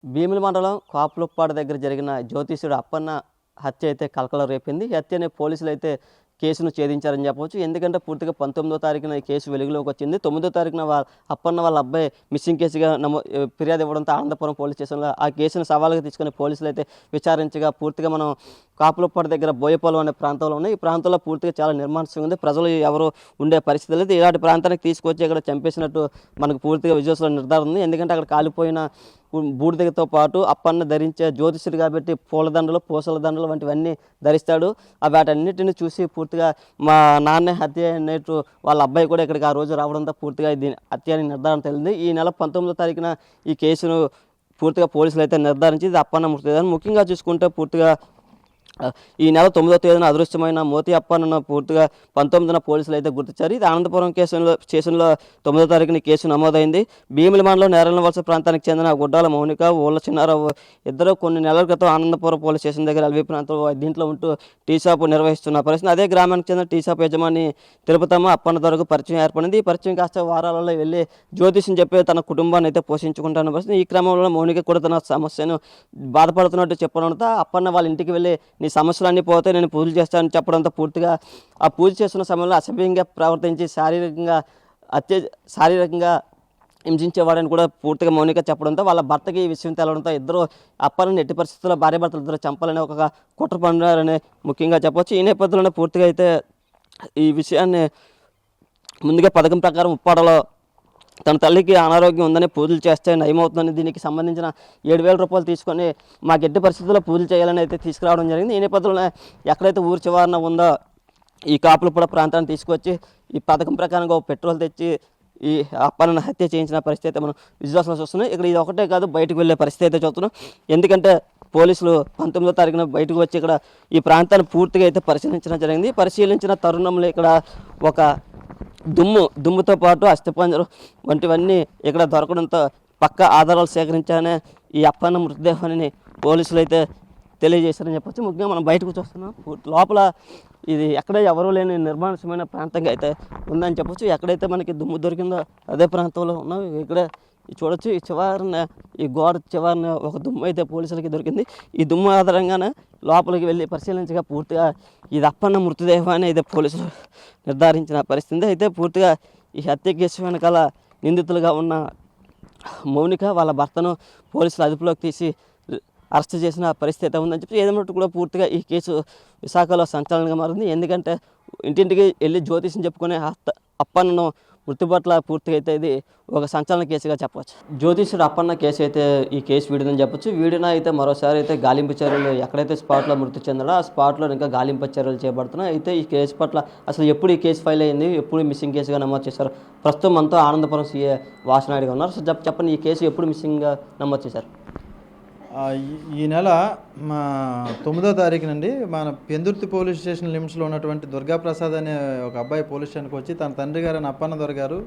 భీమిలి మండలం కాపులుప్పాడు దగ్గర జరిగిన జ్యోతిష్యుడు అప్పన్న హత్య అయితే కలకలం రేపింది. ఈ హత్యని పోలీసులు అయితే కేసును ఛేదించారని చెప్పవచ్చు. ఎందుకంటే పూర్తిగా 19వ తారీఖున ఈ కేసు వెలుగులోకి వచ్చింది. 9వ తారీఖున అప్పన్న వాళ్ళ అబ్బాయి మిస్సింగ్ కేసుగా ఫిర్యాదు ఇవ్వడంతో ఆనందపురం పోలీస్ స్టేషన్లో ఆ కేసును సవాలుగా తీసుకుని పోలీసులు అయితే విచారించగా పూర్తిగా మనం కాపులుప్పాడు దగ్గర బోయపాలెం అనే ప్రాంతంలో ఉన్నాయి. ఈ ప్రాంతంలో పూర్తిగా చాలా నిర్మానుష్యంగా ఉంది. ప్రజలు ఎవరు ఉండే పరిస్థితి లేదు. ఇలాంటి ప్రాంతానికి తీసుకొచ్చి ఇక్కడ చంపేసినట్టు మనకు పూర్తిగా విజువల్స్లో నిర్ధారణ ఉంది. ఎందుకంటే అక్కడ కాలిపోయిన బూడిదతో పాటు అప్పన్న ధరించే జ్యోతిష్యుడు కాబట్టి పూలదండలు, పూసల దండలు వంటివన్నీ ధరిస్తాడు. వాటన్నిటిని చూసి పూర్తిగా మా నాన్నే హత్య అనేట్టు వాళ్ళ అబ్బాయి కూడా ఇక్కడికి ఆ రోజు రావడంతో పూర్తిగా ఇది హత్య అని నిర్ధారణ తెలిసింది. ఈ నెల 19వ తారీఖున ఈ కేసును పూర్తిగా పోలీసులు అయితే నిర్ధారించి ఇది అప్పన్న మృతదేహం. ముఖ్యంగా చూసుకుంటే పూర్తిగా ఈ నెల 9వ తేదీన అదృశ్యమైన మోతి అప్పన్నను పూర్తిగా 19న పోలీసులు అయితే గుర్తించారు. ఇది అనంతపురం స్టేషన్లో 9వ తారీఖున కేసు నమోదైంది. భీమిలి మండలం నేరల వలస ప్రాంతానికి చెందిన గుడ్డాల మౌనిక, ఊళ్ళ చిన్నారావు ఇద్దరు కొన్ని నెలల క్రితం ఆనందపురం పోలీస్ స్టేషన్ దగ్గర అల్వి ప్రాంతంలో దీంట్లో ఉంటూ టీ షాపు నిర్వహిస్తున్న పరిస్థితి. అదే గ్రామానికి చెందిన టీ షాప్ యజమాని తిరుపతమ్మ అప్పన్న దొరకు పరిచయం ఏర్పడింది. ఈ పరిచయం కాస్త వారాలలో వెళ్ళి జ్యోతిష్యం చెప్పి తన కుటుంబాన్ని అయితే పోషించుకుంటాన పరిస్థితి. ఈ క్రమంలో మౌనిక కూడా తన సమస్యను బాధపడుతున్నట్టు చెప్పడంతో అప్పన్న వాళ్ళ ఇంటికి వెళ్ళి నీ సమస్యలన్నీ పోతే నేను పూజలు చేస్తానని చెప్పడంతో పూర్తిగా ఆ పూజ చేస్తున్న సమయంలో అసభ్యంగా ప్రవర్తించి శారీరకంగా హింసించేవాడని కూడా పూర్తిగా మౌనిక చెప్పడంతో వాళ్ళ భర్తకి ఈ విషయం తెలవడంతో ఇద్దరు అప్పని ఎట్టి పరిస్థితుల్లో భార్యాభర్తలు ఇద్దరు చంపాలని ఒక కుట్ర పన్నారని ముఖ్యంగా చెప్పవచ్చు. ఈ నేపథ్యంలో పూర్తిగా అయితే ఈ విషయాన్ని ముందుగా పథకం ప్రకారం ఉప్పాడలో తన తల్లికి అనారోగ్యం ఉందని పూజలు చేస్తే నయమవుతుందని దీనికి సంబంధించిన 7,000 రూపాయలు తీసుకొని మాకు ఎట్టి పరిస్థితుల్లో పూజలు చేయాలని అయితే తీసుకురావడం జరిగింది. ఈ నేపథ్యంలో ఎక్కడైతే ఊరి చివరన ఉందో ఈ కాపులపూడ ప్రాంతాన్ని తీసుకొచ్చి ఈ పథకం ప్రకారంగా పెట్రోల్ తెచ్చి ఈ అప్పన్నను హత్య చేయించిన పరిస్థితి అయితే మనం విజువల్స్లో చూస్తున్నాం. ఇక్కడ ఇది ఒకటే కాదు, బయటకు వెళ్ళే పరిస్థితి అయితే చూస్తున్నాం. ఎందుకంటే పోలీసులు 19వ తారీఖున బయటకు వచ్చి ఇక్కడ ఈ ప్రాంతాన్ని పూర్తిగా అయితే పరిశీలించడం జరిగింది. పరిశీలించిన తరుణంలో ఇక్కడ ఒక దుమ్ముతో పాటు అస్థిపంజరం వంటివన్నీ ఇక్కడ దొరకడంతో పక్క ఆధారాలు సేకరించానే ఈ అప్పన్న మృతదేహాన్ని పోలీసులు అయితే తెలియజేశారని చెప్పొచ్చు. ముఖ్యంగా మనం బయటకు చూస్తున్నాం. లోపల ఇది ఎక్కడ ఎవరూ లేని నిర్మానుష్యమైన ప్రాంతంగా అయితే ఉందని చెప్పొచ్చు. ఎక్కడైతే మనకి దుమ్ము దొరికిందో అదే ప్రాంతంలో ఉన్నాం. ఇక్కడ చూడొచ్చు, ఈ చివరిన ఈ గోడ చివరిన ఒక దుమ్ము అయితే పోలీసులకి దొరికింది. ఈ దుమ్ము ఆధారంగానే లోపలికి వెళ్ళి పరిశీలించగా పూర్తిగా ఇది అప్పన్న మృతదేహాన్ని అయితే పోలీసులు నిర్ధారించిన పరిస్థితి. అయితే పూర్తిగా ఈ హత్య కేసు వెనకాల నిందితులుగా ఉన్న మౌనిక వాళ్ళ భర్తను పోలీసులు అదుపులోకి తీసి అరెస్ట్ చేసిన పరిస్థితి ఉందని చెప్పి ఏదేమన్నట్టు కూడా పూర్తిగా ఈ కేసు విశాఖలో సంచలనంగా మారింది. ఎందుకంటే ఇంటింటికి వెళ్ళి జ్యోతిష్యం చెప్పుకునే అప్పన్నను మృతి పట్ల పూర్తిగా అయితే ఇది ఒక సంచలన కేసుగా చెప్పవచ్చు. జ్యోతిష్యుడు అప్పన్న కేసు అయితే ఈ కేసు వీడిందని చెప్పొచ్చు. వీడిన అయితే మరోసారి అయితే గాలింపు చర్యలు ఎక్కడైతే స్పాట్లో మృతి చెందాడో ఆ స్పాట్లో ఇంకా గాలింపు చర్యలు చేపడుతున్నాయి. అయితే ఈ కేసు పట్ల అసలు ఎప్పుడు ఈ కేసు ఫైల్ అయింది, ఎప్పుడు మిస్సింగ్ కేసుగా నమోదు చేశారు? ప్రస్తుతం మనతో ఆనందపురం సీఏ వాసనాయుడుగా ఉన్నారు. సో చెప్పండి, ఈ కేసు ఎప్పుడు మిస్సింగ్గా నమోదు చేశారు? ఈ నెల 9వ తారీఖునండి మన పెందుర్తి పోలీస్ స్టేషన్ లిమిట్స్లో ఉన్నటువంటి దుర్గాప్రసాద్ అనే ఒక అబ్బాయి పోలీస్ స్టేషన్కి వచ్చి తన తండ్రి గారు అప్పన్న దొర గారు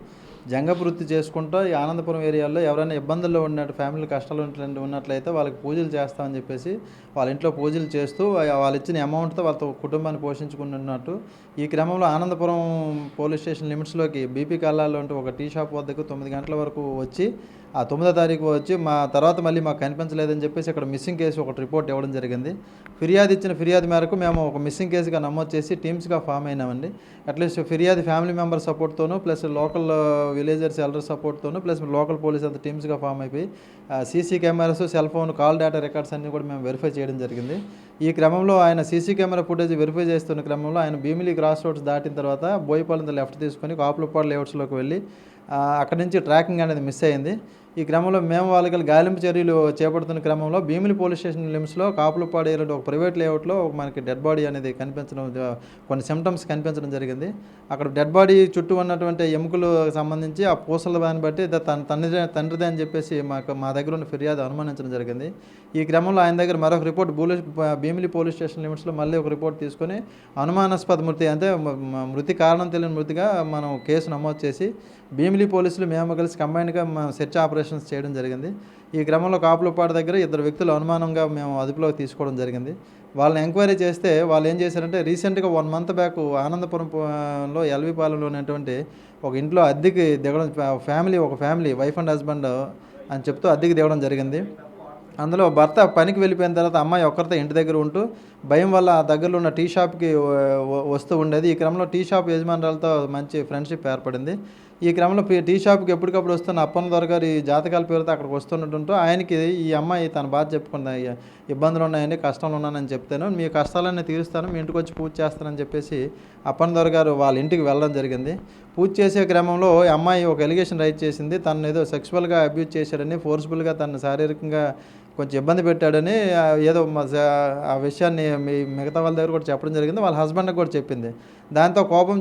జంగపు వృత్తి చేసుకుంటూ ఈ ఆనందపురం ఏరియాలో ఎవరైనా ఇబ్బందుల్లో ఉన్నట్టు ఫ్యామిలీ కష్టాలు ఉన్నట్లయితే వాళ్ళకి పూజలు చేస్తామని చెప్పేసి వాళ్ళ ఇంట్లో పూజలు చేస్తూ వాళ్ళు ఇచ్చిన అమౌంట్తో వాళ్ళతో కుటుంబాన్ని పోషించుకుంటున్నట్టు ఈ క్రమంలో ఆనందపురం పోలీస్ స్టేషన్ లిమిట్స్లోకి బీపీ కల్లాలో ఉంటూ ఒక టీ షాప్ వద్దకు 9 గంటల వరకు వచ్చి ఆ 9వ తారీఖు వచ్చి మా తర్వాత మళ్ళీ మాకు కనిపించలేదని చెప్పేసి ఇక్కడ మిస్సింగ్ కేసు ఒకటి రిపోర్ట్ ఇవ్వడం జరిగింది. ఇచ్చిన ఫిర్యాదు మేరకు మేము ఒక మిస్సింగ్ కేసుగా నమోదు చేసి టీమ్స్గా ఫామ్ అయినామండి. అట్లీస్ట్ ఫ్యామిలీ మెంబర్ సపోర్ట్తోనూ ప్లస్ లోకల్ విలేజర్స్ ఎల్డర్ సపోర్ట్తోనూ ప్లస్ లోకల్ పోలీస్ అంతా టీమ్స్గా ఫామ్ అయిపోయి CC cameras, cell phone, call data records అన్నీ కూడా మేము వెరిఫై చేయడం జరిగింది. ఈ క్రమంలో ఆయన సీసీ కెమెరా ఫుటేజ్ వెరిఫై చేస్తున్న క్రమంలో ఆయన భీమిలి క్రాస్ రోడ్స్ దాటిన తర్వాత బోయపాలెం లెఫ్ట్ తీసుకొని కాపులుప్పాడు లేఅవుట్స్లోకి వెళ్ళి అక్కడి నుంచి ట్రాకింగ్ అనేది మిస్ అయింది. ఈ క్రమంలో మేము వాళ్ళకి గాలింపు చర్యలు చేపడుతున్న క్రమంలో భీమిలి పోలీస్ స్టేషన్ లిమిట్స్లో కాపులుప్పాడు ఏరియాలో ఒక ప్రైవేట్ లేఅవుట్లో మనకి డెడ్ బాడీ అనేది కనిపించడం, కొన్ని సిమ్టమ్స్ కనిపించడం జరిగింది. అక్కడ డెడ్ బాడీ చుట్టూ ఉన్నటువంటి ఎముకలు సంబంధించి ఆ పూసల దాన్ని బట్టి తండ్రిదే అని చెప్పేసి మా దగ్గర ఉన్న ఫిర్యాదు అనుమానించడం జరిగింది. ఈ క్రమంలో ఆయన దగ్గర మరొక రిపోర్ట్ భీమిలి పోలీస్ స్టేషన్ లిమిట్స్లో మళ్ళీ ఒక రిపోర్ట్ తీసుకొని అనుమానాస్పద మృతి అంటే మృతి కారణం తెలియని మృతిగా మనం కేసు నమోదు చేసి భీమిలి పోలీసులు మేము కలిసి కంబైన్డ్గా సెర్చ్ ఆపరేషన్స్ చేయడం జరిగింది. ఈ క్రమంలో కాపులుప్పాడు దగ్గర 2 వ్యక్తులు అనుమానంగా మేము అదుపులోకి తీసుకోవడం జరిగింది. వాళ్ళని ఎంక్వైరీ చేస్తే వాళ్ళు ఏం చేశారంటే రీసెంట్గా 1 మంత్ బ్యాక్ ఆనందపురంలో ఎల్విపాలెంలో ఉన్నటువంటి ఒక ఇంట్లో అద్దెకి దిగడం, ఒక ఫ్యామిలీ వైఫ్ అండ్ హస్బెండ్ అని చెప్తూ అద్దెకి దిగడం జరిగింది. అందులో భర్త పనికి వెళ్ళిపోయిన తర్వాత అమ్మాయి ఒక్కరితో ఇంటి దగ్గర ఉంటూ భయం వల్ల ఆ దగ్గరలో ఉన్న టీ షాప్కి వస్తూ ఉండేది. ఈ క్రమంలో టీ షాప్ యజమానురాలతో మంచి ఫ్రెండ్షిప్ ఏర్పడింది. ఈ క్రమంలో టీ షాప్కి ఎప్పటికప్పుడు వస్తున్న అప్పన్న దొరగారు ఈ జాతకాల పేరుతో అక్కడికి వస్తుండటంతో ఆయనకి ఈ అమ్మాయి తన బాధ చెప్పుకుంది. ఇబ్బందులు ఉన్నాయండి, కష్టంలో ఉన్నానని చెప్తాను, మీ కష్టాలన్నీ తీరుస్తాను, మీ ఇంటికి వచ్చి పూజ చేస్తానని చెప్పేసి అప్పన్న దొరగారు వాళ్ళ ఇంటికి వెళ్ళడం జరిగింది. పూజ చేసే క్రమంలో ఈ అమ్మాయి ఒక ఎలిగేషన్ రైజ్ చేసింది. తను ఏదో సెక్సువల్గా అబ్యూజ్ చేశాడని, ఫోర్స్ఫుల్గా తను శారీరకంగా కొంచెం ఇబ్బంది పెట్టాడని ఏదో ఆ విషయాన్ని మిగతా వాళ్ళ దగ్గర కూడా చెప్పడం జరిగింది. వాళ్ళ హస్బెండ్కి కూడా చెప్పింది. దాంతో కోపం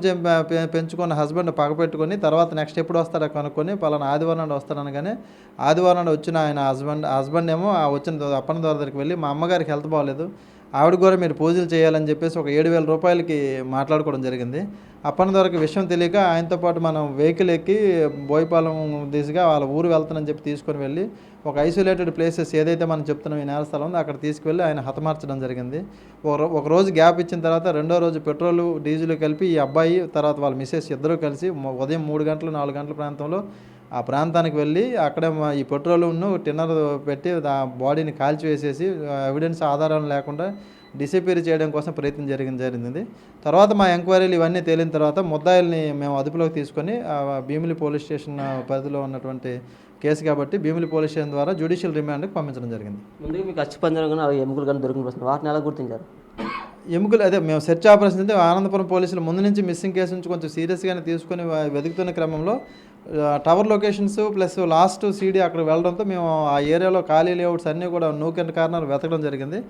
పెంచుకున్న హస్బెండ్ పగపెట్టుకొని తర్వాత నెక్స్ట్ ఎప్పుడు వస్తాడో కనుక్కొని పలానా ఆదివారం నాడు వస్తాడనగానే ఆదివారం నాడు వచ్చిన ఆయన హస్బెండ్ ఏమో వచ్చిన అప్పన్న ద్వారా దగ్గరికి వెళ్ళి మా అమ్మగారికి హెల్త్ బాగోలేదు, ఆవిడ కూడా మీరు పూజలు చేయాలని చెప్పేసి ఒక 7,000 రూపాయలకి మాట్లాడుకోవడం జరిగింది. అప్పన్న దొరకు విషయం తెలియక ఆయనతో పాటు మనం వెహికల్ ఎక్కి బోయపాలెం దిశగా వాళ్ళ ఊరు వెళ్తానని చెప్పి తీసుకొని వెళ్ళి ఒక ఐసోలేటెడ్ ప్లేసెస్ ఏదైతే మనం చెప్తున్నాం ఈ నేర స్థలం ఉందో అక్కడ తీసుకువెళ్ళి ఆయన హతమార్చడం జరిగింది. ఒక రోజు గ్యాప్ ఇచ్చిన తర్వాత రెండో రోజు పెట్రోలు డీజిల్ కలిపి ఈ అబ్బాయి తర్వాత వాళ్ళ మిసెస్ ఇద్దరూ కలిసి ఉదయం 3 గంటలు 4 గంటల ప్రాంతంలో ఆ ప్రాంతానికి వెళ్ళి అక్కడే ఈ పెట్రోలును టిన్నర్ పెట్టి ఆ బాడీని కాల్చివేసేసి ఎవిడెన్స్ ఆధారాలు లేకుండా డిసపియర్ చేయడం కోసం ప్రయత్నం జరిగింది. తర్వాత మా ఎంక్వైరీలు ఇవన్నీ తేలిన తర్వాత ముద్దాయిల్ని మేము అదుపులోకి తీసుకొని భీమిలి పోలీస్ స్టేషన్ పరిధిలో ఉన్నటువంటి కేసు కాబట్టి భీమిలి పోలీస్ స్టేషన్ ద్వారా జ్యుడిషియల్ రిమాండ్కి పంపించడం జరిగింది. ముందుగా మీకు అస్థిపంజరం కానీ ఎముకలు కానీ దొరికిన ప్రశ్న వాటిని ఎలా గుర్తించారు? ఎముకలు అదే మేము సెర్చ్ ఆపరేషన్ అయితే ఆనందపురం పోలీసులు ముందు నుంచి మిస్సింగ్ కేసు నుంచి కొంచెం సీరియస్గానే తీసుకొని వెతుకుతున్న క్రమంలో tower locations plus last CD అక్కడ వెళ్ళడంతో మేము ఆ ఏరియాలో ఖాళీ లేఅవుట్స్ అన్నీ కూడా నూక్ అండ్ కార్నర్ వెతకడం జరిగింది.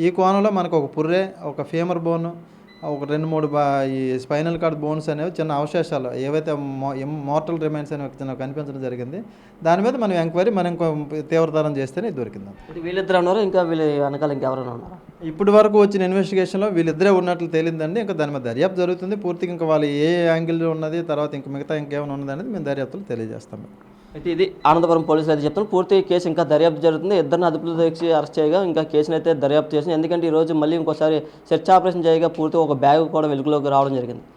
ఈ కోణంలో మనకు ఒక పుర్రె, ఒక ఫేమర్ బోన్, ఒక 2-3 ఈ స్పైనల్ కార్డ్ బోన్స్ అనేవి చిన్న అవశేషాలు ఏవైతే మోర్టల్ రిమైన్స్ అనేవి చిన్న కనిపించడం జరిగింది. దాని మీద మనం ఎంక్వైరీ ఇంకో తీవ్రతరం చేస్తేనే ఇది దొరికింది. వీళ్ళిద్దరు ఉన్నారు, ఇంకా వీళ్ళు వెనకాల ఇంకెవరైనా ఉన్నారు? ఇప్పటి వరకు వచ్చిన ఇన్వెస్టిగేషన్లో వీళ్ళిద్దరే ఉన్నట్లు తేలిందండి. ఇంకా దాని మీద దర్యాప్తు జరుగుతుంది. పూర్తిగా ఇంకా వాళ్ళు ఏ యాంగిల్లో ఉన్నది, తర్వాత ఇంకా మిగతా ఇంకేమైనా ఉన్నది అనేది మేము దర్యాప్తులు తెలియజేస్తాం. అయితే ఇది ఆనందపురం పోలీసులు అయితే చెప్తాను. పూర్తి కేసు ఇంకా దర్యాప్తు జరుగుతుంది. ఇద్దరిని అదుపులో తెచ్చి అరెస్ట్ చేయగా ఇంకా కేసును అయితే దర్యాప్తు చేసింది. ఎందుకంటే ఈరోజు మళ్ళీ ఇంకోసారి సెర్చ్ ఆపరేషన్ చేయగా పూర్తిగా ఒక బ్యాగ్ కూడా వెలుగులోకి రావడం జరిగింది.